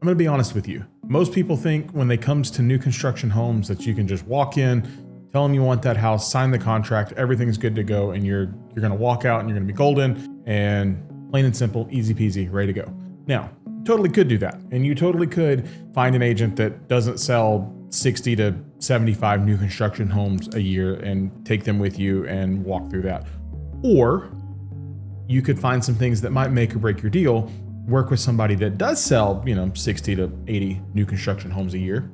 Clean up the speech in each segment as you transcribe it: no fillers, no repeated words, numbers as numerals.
I'm going to be honest with you. Most people think when it comes to new construction homes that you can just walk in, tell them you want that house, sign the contract, everything's good to go, and you're going to walk out and you're going to be golden and plain and simple, easy peasy, ready to go. Now, you totally could do that. And you totally could find an agent that doesn't sell 60 to 75 new construction homes a year and take them with you and walk through that. Or you could find some things that might make or break your deal, work with somebody that does sell, 60 to 80 new construction homes a year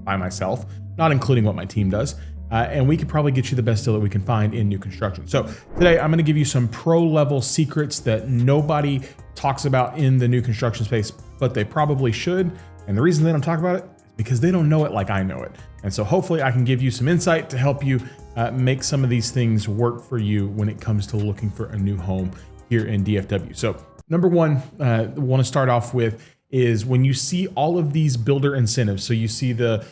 by myself, not including what my team does. And we could probably get you the best deal that we can find in new construction. So today I'm going to give you some pro level secrets that nobody talks about in the new construction space, but they probably should. And the reason they don't talk about it is because they don't know it like I know it. And so hopefully I can give you some insight to help you make some of these things work for you when it comes to looking for a new home here in DFW. So number one, I want to start off with is when you see all of these builder incentives. So you see the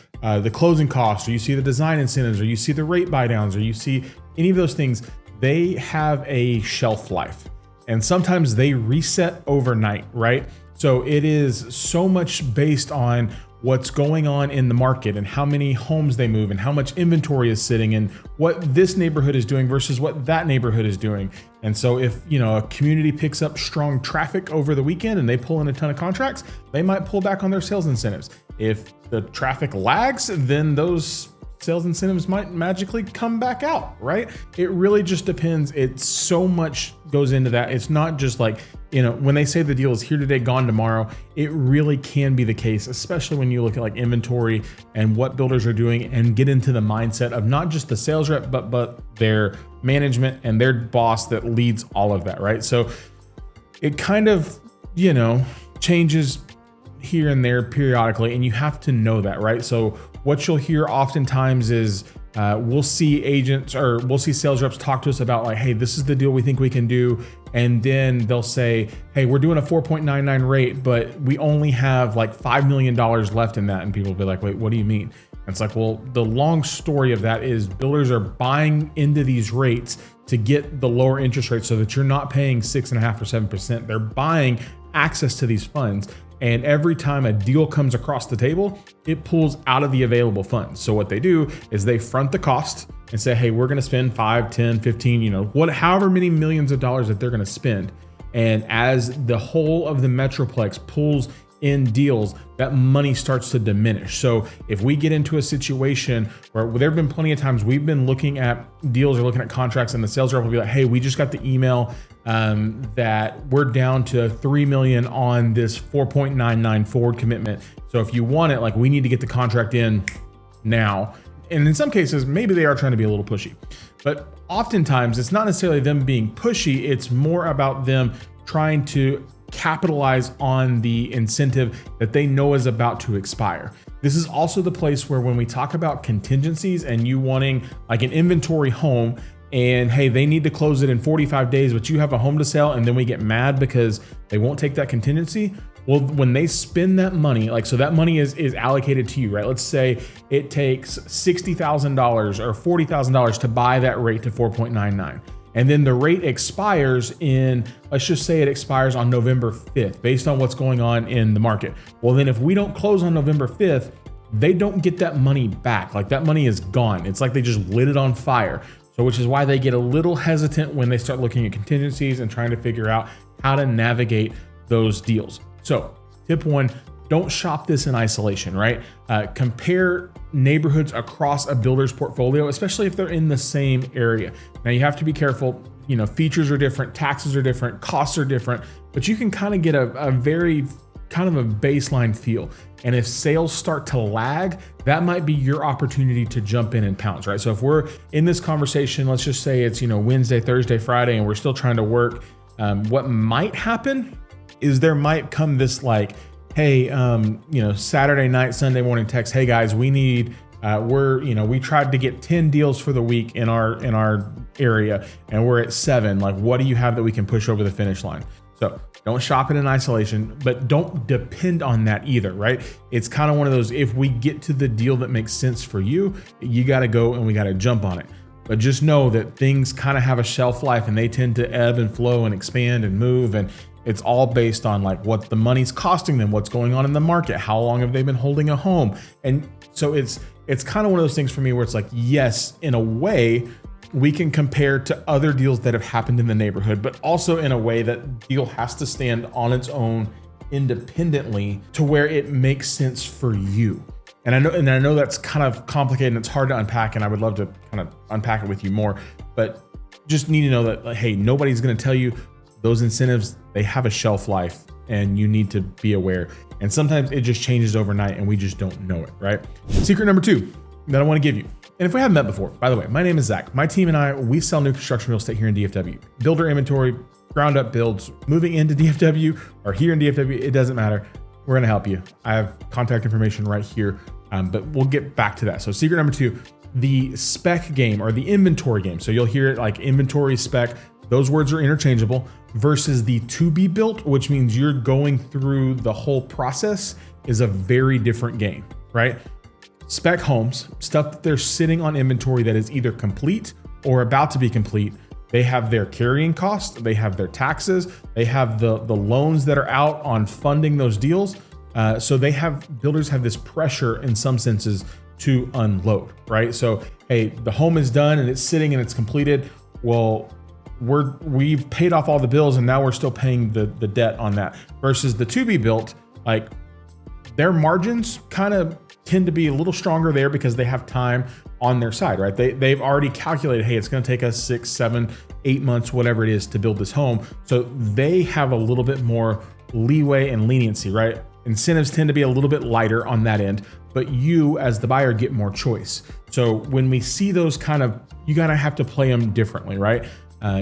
closing costs, or you see the design incentives, or you see the rate buydowns, or you see any of those things, they have a shelf life. And sometimes they reset overnight, right? So it is so much based on what's going on in the market and how many homes they move and how much inventory is sitting and what this neighborhood is doing versus what that neighborhood is doing. And so if, a community picks up strong traffic over the weekend and they pull in a ton of contracts, they might pull back on their sales incentives. If the traffic lags, then those sales incentives might magically come back out, right? It really just depends. It's so much goes into that. It's not just like, when they say the deal is here today, gone tomorrow, it really can be the case, especially when you look at like inventory and what builders are doing and get into the mindset of not just the sales rep, but their management and their boss that leads all of that, right? So it kind of, changes here and there periodically, and you have to know that, right? So what you'll hear oftentimes is we'll see agents or we'll see sales reps talk to us about like, hey, this is the deal we think we can do. And then they'll say, hey, we're doing a 4.99 rate, but we only have like $5 million left in that. And people will be like, wait, what do you mean? And it's like, well, the long story of that is builders are buying into these rates to get the lower interest rates so that you're not paying 6.5% or 7%. They're buying access to these funds. And every time a deal comes across the table, it pulls out of the available funds. So what they do is they front the cost and say, hey, we're going to spend 5, 10, 15, however many millions of dollars that they're going to spend. And as the whole of the Metroplex pulls in deals, that money starts to diminish. So if we get into a situation where there have been plenty of times we've been looking at deals or looking at contracts and the sales rep will be like, hey, we just got the email that we're down to 3 million on this 4.99 forward commitment. So if you want it, like we need to get the contract in now. And in some cases, maybe they are trying to be a little pushy, but oftentimes it's not necessarily them being pushy. It's more about them trying to capitalize on the incentive that they know is about to expire. This is also the place where when we talk about contingencies and you wanting like an inventory home and hey, they need to close it in 45 days, but you have a home to sell, and then we get mad because they won't take that contingency. Well, when they spend that money, like, so that money is allocated to you, right? Let's say it takes $60,000 or $40,000 to buy that rate to 4.99. And then the rate expires let's just say it expires on November 5th, based on what's going on in the market. Well, then if we don't close on November 5th, they don't get that money back. Like that money is gone. It's like they just lit it on fire. So which is why they get a little hesitant when they start looking at contingencies and trying to figure out how to navigate those deals. So tip one, don't shop this in isolation, right? Compare neighborhoods across a builder's portfolio, especially if they're in the same area. Now you have to be careful, features are different, taxes are different, costs are different, but you can kind of get a very kind of a baseline feel. And if sales start to lag, that might be your opportunity to jump in and pounce, right? So if we're in this conversation, let's just say it's, Wednesday, Thursday, Friday, and we're still trying to work, what might happen is there might come this like, hey, Saturday night, Sunday morning text, hey guys, we need, we tried to get 10 deals for the week in our area and we're at 7. Like, what do you have that we can push over the finish line? So don't shop it in isolation, but don't depend on that either, right? It's kind of one of those, if we get to the deal that makes sense for you, you got to go and we got to jump on it. But just know that things kind of have a shelf life and they tend to ebb and flow and expand and move. And It's all based on like what the money's costing them, what's going on in the market, how long have they been holding a home. And so it's kind of one of those things for me where it's like, yes, in a way we can compare to other deals that have happened in the neighborhood, but also in a way that deal has to stand on its own independently to where it makes sense for you. And I know that's kind of complicated and it's hard to unpack, and I would love to kind of unpack it with you more, but just need to know that, like, hey, nobody's going to tell you those incentives, they have a shelf life and you need to be aware. And sometimes it just changes overnight and we just don't know it, right? Secret number 2 that I want to give you. And if we haven't met before, by the way, my name is Zach. My team and I, we sell new construction real estate here in DFW. Builder inventory, ground up builds, moving into DFW or here in DFW, it doesn't matter. We're going to help you. I have contact information right here, but we'll get back to that. So secret number 2, the spec game or the inventory game. So you'll hear it like inventory, spec, those words are interchangeable, versus the to be built, which means you're going through the whole process, is a very different game, right? Spec homes, stuff that they're sitting on inventory that is either complete or about to be complete. They have their carrying costs, they have their taxes, they have the loans that are out on funding those deals. So builders have this pressure in some senses to unload, right? So, hey, the home is done and it's sitting and it's completed. Well, we've paid off all the bills and now we're still paying the debt on that. Versus the to be built, like their margins kind of tend to be a little stronger there because they have time on their side, right? They've already calculated, hey, it's going to take us 6, 7, 8 months, whatever it is, to build this home. So they have a little bit more leeway and leniency, right? Incentives tend to be a little bit lighter on that end, but you as the buyer get more choice. So when we see those kind of, you gotta have to play them differently, right?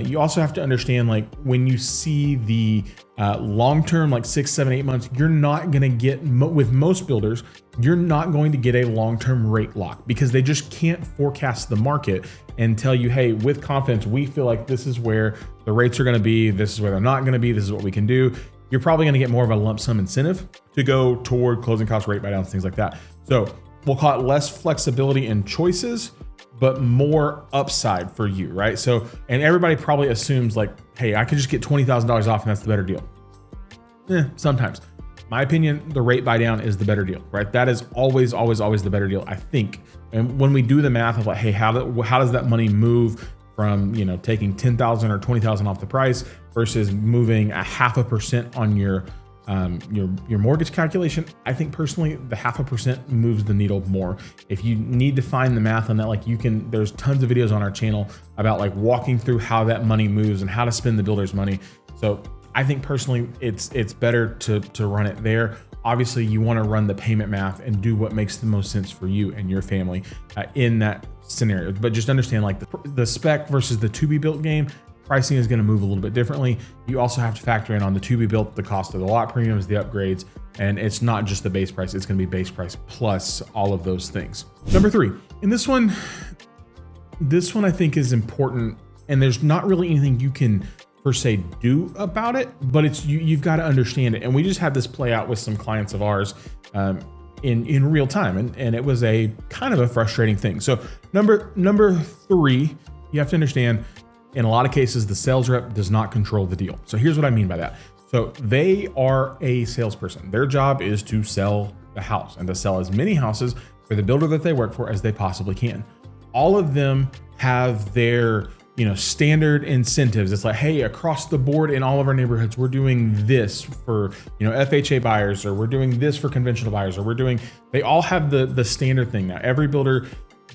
You also have to understand, like when you see the long-term, like 6, 7, 8 months, you're not gonna get, with most builders, you're not going to get a long-term rate lock because they just can't forecast the market and tell you, hey, with confidence, we feel like this is where the rates are gonna be, this is where they're not gonna be, this is what we can do. You're probably gonna get more of a lump sum incentive to go toward closing cost rate buy downs, things like that. So we'll call it less flexibility and choices, but more upside for you, right? So, and everybody probably assumes like, hey, I could just get $20,000 off and that's the better deal. Sometimes. My opinion, the rate buy down is the better deal, right? That is always the better deal, I think. And when we do the math of like, hey, how does that money move from, taking 10,000 or 20,000 off the price versus moving 0.5% on your mortgage calculation, I think personally the 0.5% moves the needle more. If you need to find the math on that, like there's tons of videos on our channel about like walking through how that money moves and how to spend the builder's money. So I think personally it's better to run it there. Obviously you want to run the payment math and do what makes the most sense for you and your family in that scenario. But just understand like the spec versus the to be built game, pricing is going to move a little bit differently. You also have to factor in on the to be built, the cost of the lot premiums, the upgrades, and it's not just the base price. It's going to be base price plus all of those things. Number 3, and this one I think is important, and there's not really anything you can per se do about it, but you've got to understand it. And we just had this play out with some clients of ours in real time, and it was a kind of a frustrating thing. So number 3, you have to understand, in a lot of cases, the sales rep does not control the deal. So here's what I mean by that. So they are a salesperson. Their job is to sell the house and to sell as many houses for the builder that they work for as they possibly can. All of them have their standard incentives. It's like, hey, across the board in all of our neighborhoods, we're doing this for FHA buyers, or we're doing this for conventional buyers, or they all have the standard thing. Now every builder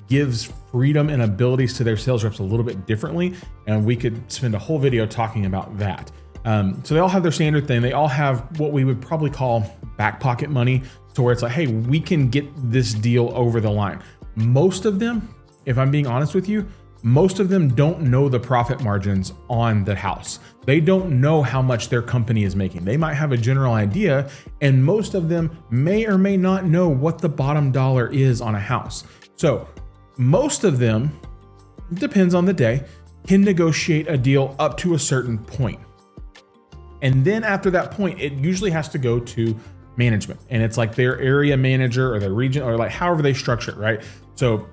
gives freedom and abilities to their sales reps a little bit differently, and we could spend a whole video talking about that. So they all have their standard thing. They all have what we would probably call back pocket money, to where it's like, hey, we can get this deal over the line. Most of them, if I'm being honest with you, most of them don't know the profit margins on the house. They don't know how much their company is making. They might have a general idea, and most of them may or may not know what the bottom dollar is on a house. So most of them, depends on the day, can negotiate a deal up to a certain point. And then after that point, it usually has to go to management, and it's like their area manager or their region, or like however they structure it, right? So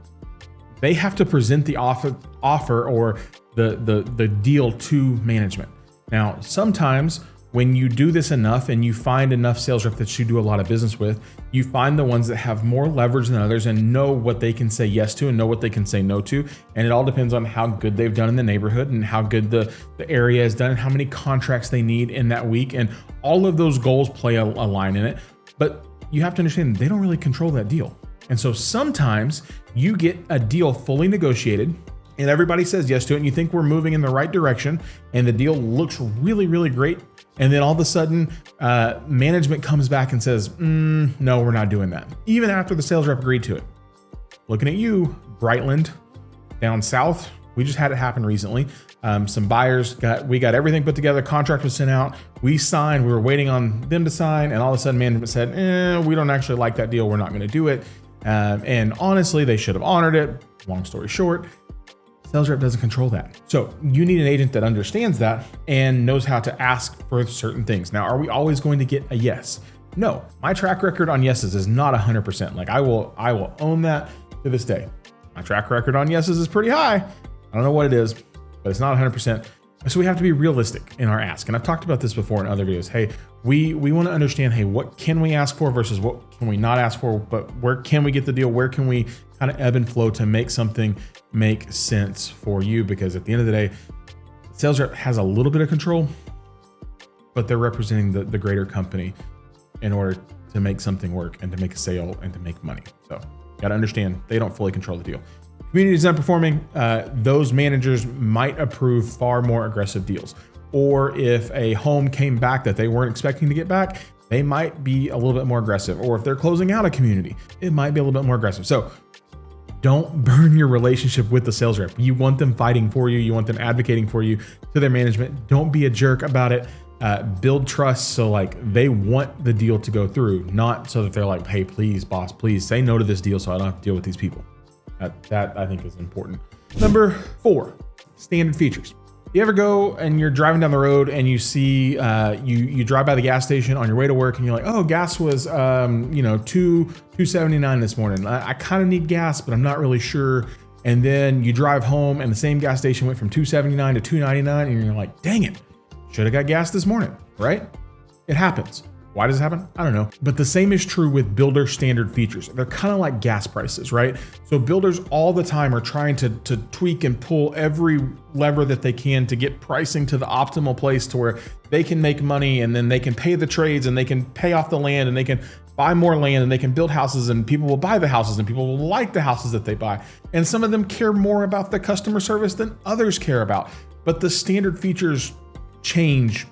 they have to present the offer or the deal to management. Now, sometimes when you do this enough and you find enough sales reps that you do a lot of business with, you find the ones that have more leverage than others and know what they can say yes to and know what they can say no to. And it all depends on how good they've done in the neighborhood and how good the area has done and how many contracts they need in that week. And all of those goals play a line in it. But you have to understand they don't really control that deal. And so sometimes you get a deal fully negotiated and everybody says yes to it and you think we're moving in the right direction and the deal looks really, really great. And then all of a sudden, management comes back and says, no, we're not doing that. Even after the sales rep agreed to it. Looking at you, Brightland, down south, we just had it happen recently. Some buyers we got everything put together, contract was sent out, we signed, we were waiting on them to sign, and all of a sudden management said, we don't actually like that deal, we're not gonna do it. And honestly, they should have honored it. Long story short, sales rep doesn't control that. So you need an agent that understands that and knows how to ask for certain things. Now, are we always going to get a yes? No, my track record on yeses is not 100%. Like I will own that to this day. My track record on yeses is pretty high. I don't know what it is, but it's not 100%. So we have to be realistic in our ask. And I've talked about this before in other videos. Hey, we want to understand, hey, what can we ask for versus what can we not ask for, but where can we get the deal? Where can we kind of ebb and flow to make something make sense for you? Because at the end of the day, sales rep has a little bit of control, but they're representing the greater company in order to make something work and to make a sale and to make money. So you got to understand they don't fully control the deal. Community is not performing, those managers might approve far more aggressive deals. Or if a home came back that they weren't expecting to get back, they might be a little bit more aggressive. Or if they're closing out a community, it might be a little bit more aggressive. So don't burn your relationship with the sales rep. You want them fighting for you. You want them advocating for you to their management. Don't be a jerk about it. Build trust so like they want the deal to go through, not so that they're like, hey, please, boss, please say no to this deal so I don't have to deal with these people. That I think is important. Number 4, standard features. You ever go and you're driving down the road and you see, you drive by the gas station on your way to work and you're like, oh, gas was, $2.79 this morning. I kind of need gas, but I'm not really sure. And then you drive home and the same gas station went from $2.79 to $2.99 and you're like, dang it, should have got gas this morning, right? It happens. Why does it happen? I don't know. But the same is true with builder standard features. They're kind of like gas prices, right? So builders all the time are trying to tweak and pull every lever that they can to get pricing to the optimal place to where they can make money and then they can pay the trades and they can pay off the land and they can buy more land and they can build houses and people will buy the houses and people will like the houses that they buy. And some of them care more about the customer service than others care about. But the standard features change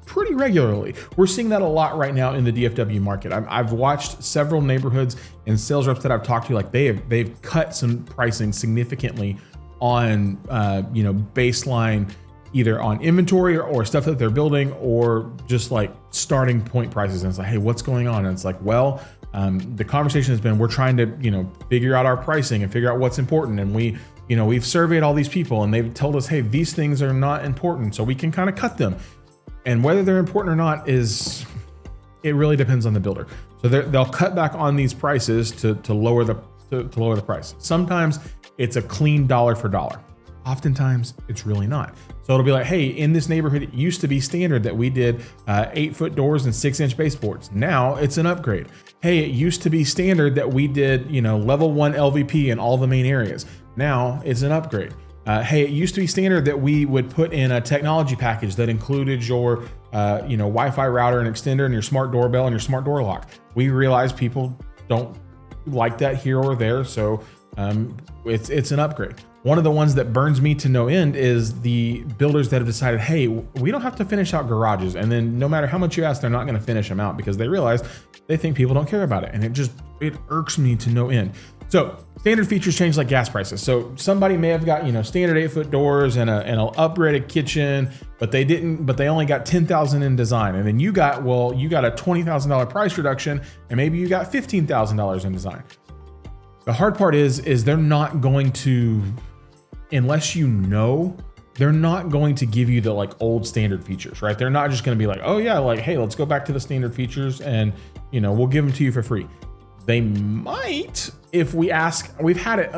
pretty regularly. We're seeing that a lot right now in the DFW market. I've watched several neighborhoods and sales reps that I've talked to, like they've cut some pricing significantly on baseline, either on inventory or stuff that they're building or just like starting point prices. And it's like, hey, what's going on? And it's like, well, the conversation has been, we're trying to figure out our pricing and figure out what's important. And we've surveyed all these people and they've told us, hey, these things are not important, so we can kind of cut them. And whether they're important or not it really depends on the builder. So they'll cut back on these prices to lower the price. Sometimes it's a clean dollar for dollar. Oftentimes it's really not. So it'll be like, hey, in this neighborhood, it used to be standard that we did 8-foot doors and 6-inch baseboards. Now it's an upgrade. Hey, it used to be standard that we did, level 1 LVP in all the main areas. Now it's an upgrade. Hey, it used to be standard that we would put in a technology package that included your, Wi-Fi router and extender and your smart doorbell and your smart door lock. We realize people don't like that here or there, so it's an upgrade. One of the ones that burns me to no end is the builders that have decided, hey, we don't have to finish out garages, and then no matter how much you ask, they're not going to finish them out because they realize they think people don't care about it, and it irks me to no end. So standard features change like gas prices. So somebody may have got, standard 8-foot doors and an upgraded kitchen, but they only got $10,000 in design. And then you got a $20,000 price reduction and maybe you got $15,000 in design. The hard part is they're not going to, unless they're not going to give you the like old standard features, right? They're not just going to be like, oh yeah, like, hey, let's go back to the standard features and, we'll give them to you for free. They might, if we ask. We've had it.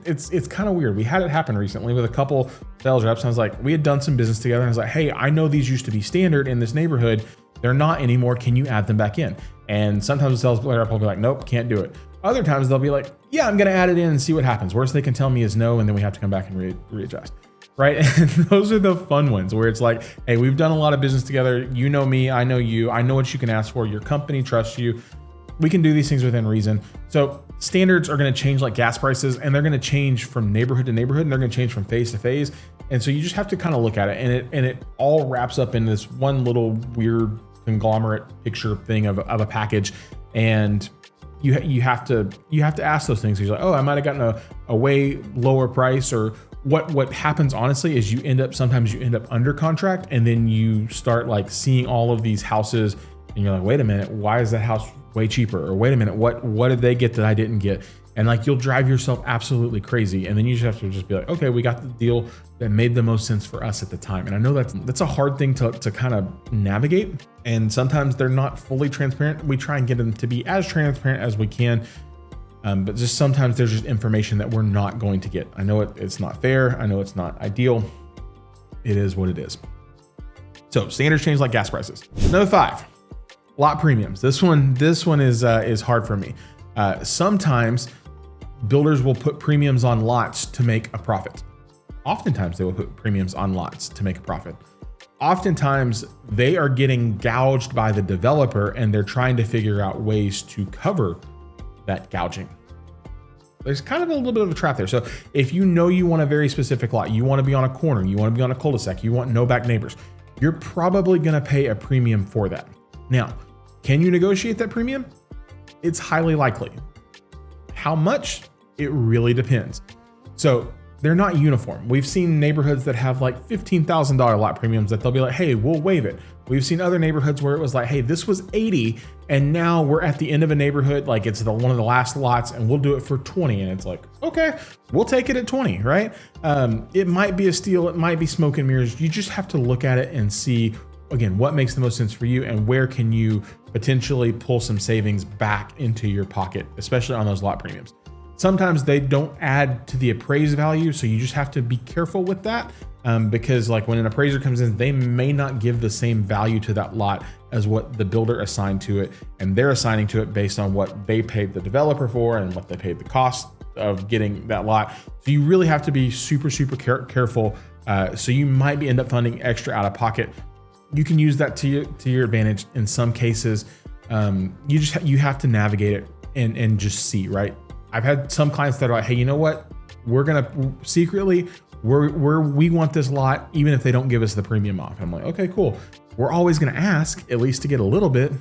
It's kind of weird. We had it happen recently with a couple sales reps. I was like, we had done some business together. And I was like, hey, I know these used to be standard in this neighborhood. They're not anymore. Can you add them back in? And sometimes the sales rep will be like, nope, can't do it. Other times they'll be like, yeah, I'm going to add it in and see what happens. Worst they can tell me is no, and then we have to come back and readjust. Right? And those are the fun ones where it's like, hey, we've done a lot of business together. You know me, I know you. I know what you can ask for. Your company trusts you. We can do these things within reason. So standards are going to change like gas prices, and they're going to change from neighborhood to neighborhood, and they're going to change from phase to phase. And so you just have to kind of look at it, and it all wraps up in this one little weird conglomerate picture thing of a package. And you have to ask those things. You're like, oh, I might have gotten a way lower price, or what happens honestly is sometimes you end up under contract, and then you start like seeing all of these houses and you're like, wait a minute, why is that house way cheaper? Or wait a minute, what did they get that I didn't get? And like, you'll drive yourself absolutely crazy. And then you just have to just be like, okay, we got the deal that made the most sense for us at the time. And I know that's a hard thing to kind of navigate. And sometimes they're not fully transparent. We try and get them to be as transparent as we can. But just sometimes there's just information that we're not going to get. I know it's not fair. I know it's not ideal. It is what it is. So standards change like gas prices. Number 5, lot premiums. This one is hard for me. Sometimes builders will put premiums on lots to make a profit. Oftentimes they will put premiums on lots to make a profit. Oftentimes they are getting gouged by the developer, and they're trying to figure out ways to cover that gouging. There's kind of a little bit of a trap there. So if you know you want a very specific lot, you want to be on a corner, you want to be on a cul-de-sac, you want no back neighbors, you're probably going to pay a premium for that. Now, can you negotiate that premium? It's highly likely. How much? It really depends. So they're not uniform. We've seen neighborhoods that have like $15,000 lot premiums that they'll be like, hey, we'll waive it. We've seen other neighborhoods where it was like, hey, this was 80, and now we're at the end of a neighborhood, like it's one of the last lots, and we'll do it for 20. And it's like, okay, we'll take it at 20, right? It might be a steal. It might be smoke and mirrors. You just have to look at it and see, again, what makes the most sense for you, and where can you potentially pull some savings back into your pocket, especially on those lot premiums. Sometimes they don't add to the appraised value, so you just have to be careful with that, because like when an appraiser comes in, they may not give the same value to that lot as what the builder assigned to it, and they're assigning to it based on what they paid the developer for and what they paid the cost of getting that lot. So you really have to be super careful. So you might end up funding extra out of pocket. You can use that to your advantage in some cases. You have to navigate it and just see, right? I've had some clients that are like, hey, you know what? We're gonna secretly, we want this lot, even if they don't give us the premium off. I'm like, okay, cool. We're always gonna ask at least to get a little bit.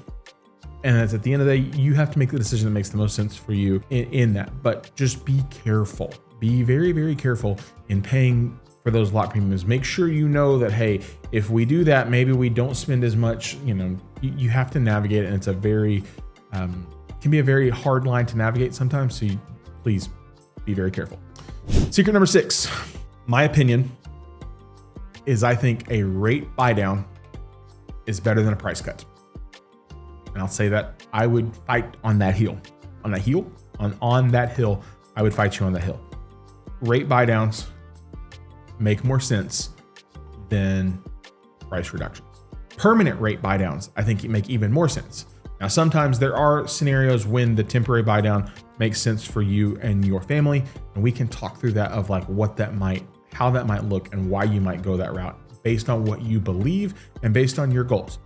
And that's at the end of the day, you have to make the decision that makes the most sense for you in that. But just be careful. Be very careful in paying for those lot premiums. Make sure you know that, hey, if we do that, maybe we don't spend as much. You have to navigate it, and it's a very can be a very hard line to navigate sometimes. So please be very careful. Secret number 6, my opinion is I think a rate buy down is better than a price cut. And I'll say that I would fight on that hill. On that hill? On that hill, I would fight you on that hill. Rate buy downs make more sense than price reductions. Permanent rate buy downs, I think, make even more sense. Now, sometimes there are scenarios when the temporary buy down makes sense for you and your family, and we can talk through that of like how that might look and why you might go that route based on what you believe and based on your goals.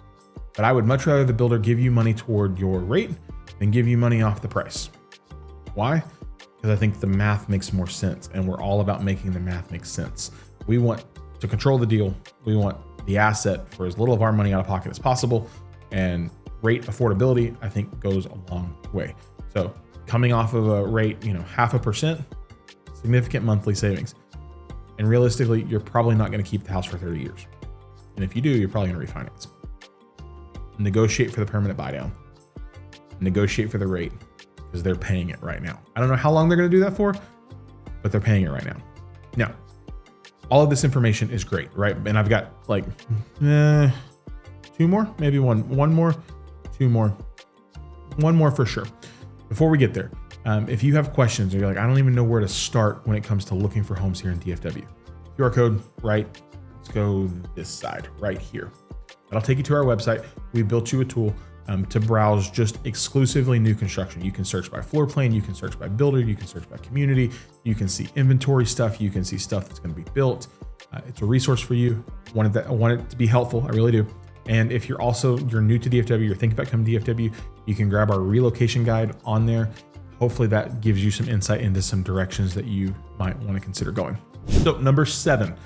But I would much rather the builder give you money toward your rate than give you money off the price. Why? Because I think the math makes more sense, and we're all about making the math make sense. We want to control the deal. We want the asset for as little of our money out of pocket as possible, and rate affordability, I think, goes a long way. So coming off of a rate, 0.5%, significant monthly savings. And realistically, you're probably not going to keep the house for 30 years. And if you do, you're probably going to refinance. Negotiate for the permanent buy down. Negotiate for the rate, because they're paying it right now. I don't know how long they're going to do that for, but they're paying it right now. Now, all of this information is great, right? And I've got like 2 more, maybe one more, 2 more, 1 more for sure. Before we get there, if you have questions or you're like, I don't even know where to start when it comes to looking for homes here in DFW, QR code, right? Let's go this side right here. That'll take you to our website. We built you a tool to browse just exclusively new construction. You can search by floor plan, you can search by builder, you can search by community, you can see inventory stuff, you can see stuff that's going to be built. It's a resource for you. I want it to be helpful. I really do. And if you're new to DFW, you're thinking about coming to DFW, you can grab our relocation guide on there. Hopefully that gives you some insight into some directions that you might want to consider going. So number 7,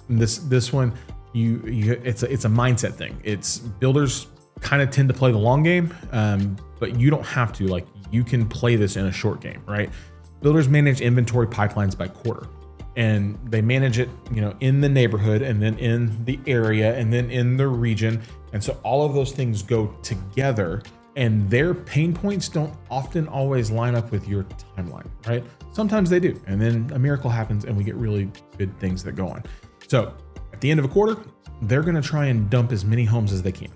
this one, it's a mindset thing. It's builders kind of tend to play the long game, but you don't have to. Like, you can play this in a short game, right? Builders manage inventory pipelines by quarter, and they manage it, in the neighborhood, and then in the area, and then in the region. And so all of those things go together, and their pain points don't often always line up with your timeline, right? Sometimes they do. And then a miracle happens and we get really good things that go on. So at the end of a quarter, they're going to try and dump as many homes as they can.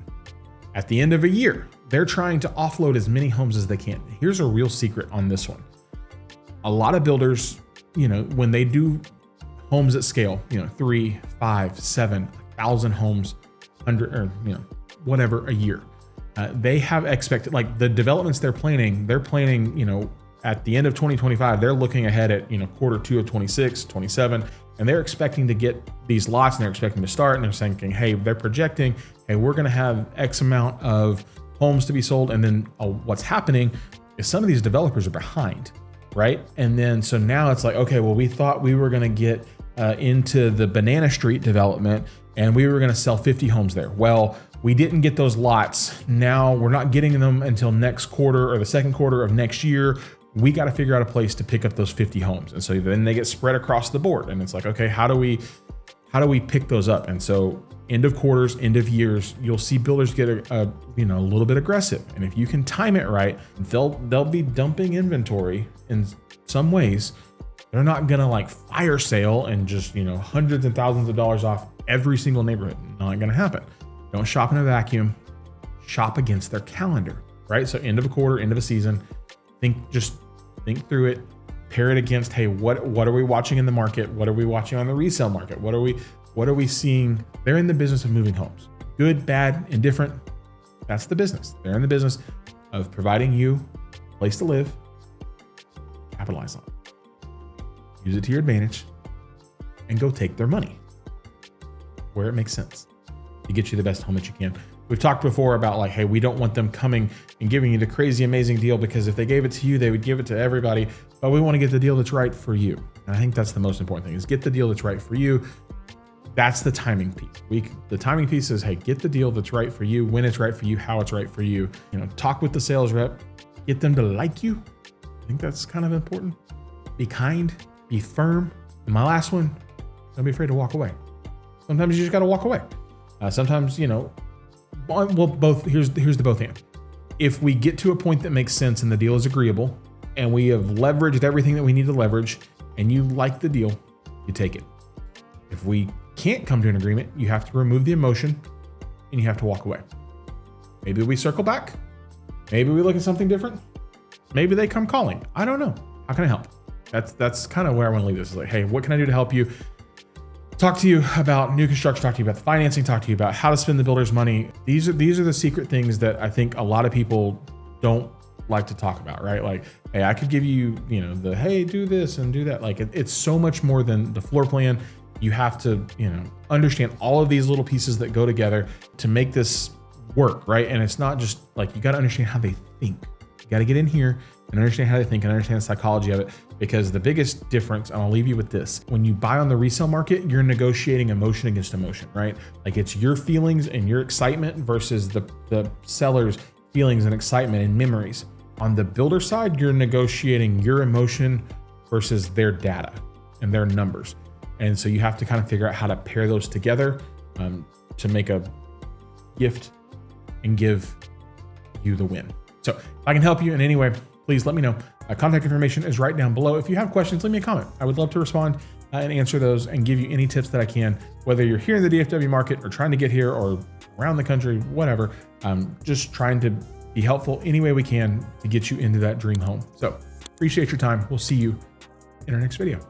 At the end of a year, they're trying to offload as many homes as they can. Here's a real secret on this one. A lot of builders, when they do homes at scale, 3, 5, 7, 1,000 homes, 100, or whatever a year, they have expected, like, the developments they're planning, at the end of 2025, they're looking ahead at, quarter 2 of 26, 27, and they're expecting to get these lots, and they're expecting to start, and they're thinking, hey, they're projecting, hey, we're going to have X amount of homes to be sold. And then what's happening is some of these developers are behind, right? And then, so now it's like, okay, well, we thought we were going to get into the Banana Street development, and we were going to sell 50 homes there. Well, we didn't get those lots. Now we're not getting them until next quarter or the second quarter of next year. We got to figure out a place to pick up those 50 homes. And so then they get spread across the board. And it's like, okay, how do we pick those up? And so end of quarters, end of years, you'll see builders get a little bit aggressive. And if you can time it right, they'll be dumping inventory in some ways. They're not going to like fire sale and just, hundreds and thousands of dollars off every single neighborhood. Not going to happen. Don't shop in a vacuum. Shop against their calendar, right? So end of a quarter, end of a season, think through it, pair it against, hey, what are we watching in the market? What are we watching on the resale market? What are we seeing? They're in the business of moving homes. Good, bad, indifferent. That's the business. They're in the business of providing you a place to live. Capitalize on it. Use it to your advantage and go take their money where it makes sense to get you the best home that you can. We've talked before about, like, hey, we don't want them coming and giving you the crazy, amazing deal, because if they gave it to you, they would give it to everybody. But we want to get the deal that's right for you. And I think that's the most important thing, is get the deal that's right for you. That's the timing piece. The timing piece is, hey, get the deal that's right for you, when it's right for you, how it's right for you. Talk with the sales rep, get them to like you. I think that's kind of important. Be kind, be firm. And my last one, don't be afraid to walk away. Sometimes you just got to walk away. Sometimes, well, both. Here's the both hand. If we get to a point that makes sense and the deal is agreeable, and we have leveraged everything that we need to leverage, and you like the deal, you take it. If we can't come to an agreement, you have to remove the emotion and you have to walk away. Maybe we circle back. Maybe we look at something different. Maybe they come calling. I don't know. How can I help? That's kind of where I want to leave this. Is like, hey, what can I do to help you? Talk to you about new construction, talk to you about the financing, talk to you about how to spend the builder's money. These are the secret things that I think a lot of people don't like to talk about, right? Like, hey, I could give you, hey, do this and do that. Like, it's so much more than the floor plan. You have to, understand all of these little pieces that go together to make this work, right? And it's not just like, you got to understand how they think. You got to get in here and understand how they think and understand the psychology of it. Because the biggest difference, and I'll leave you with this, when you buy on the resale market, you're negotiating emotion against emotion, right? Like, it's your feelings and your excitement versus the seller's feelings and excitement and memories. On the builder side, you're negotiating your emotion versus their data and their numbers. And so you have to kind of figure out how to pair those together to make a gift and give you the win. So if I can help you in any way, please let me know. Contact information is right down below. If you have questions, leave me a comment. I would love to respond and answer those and give you any tips that I can, whether you're here in the DFW market or trying to get here or around the country, whatever. Just trying to be helpful any way we can to get you into that dream home. So appreciate your time. We'll see you in our next video.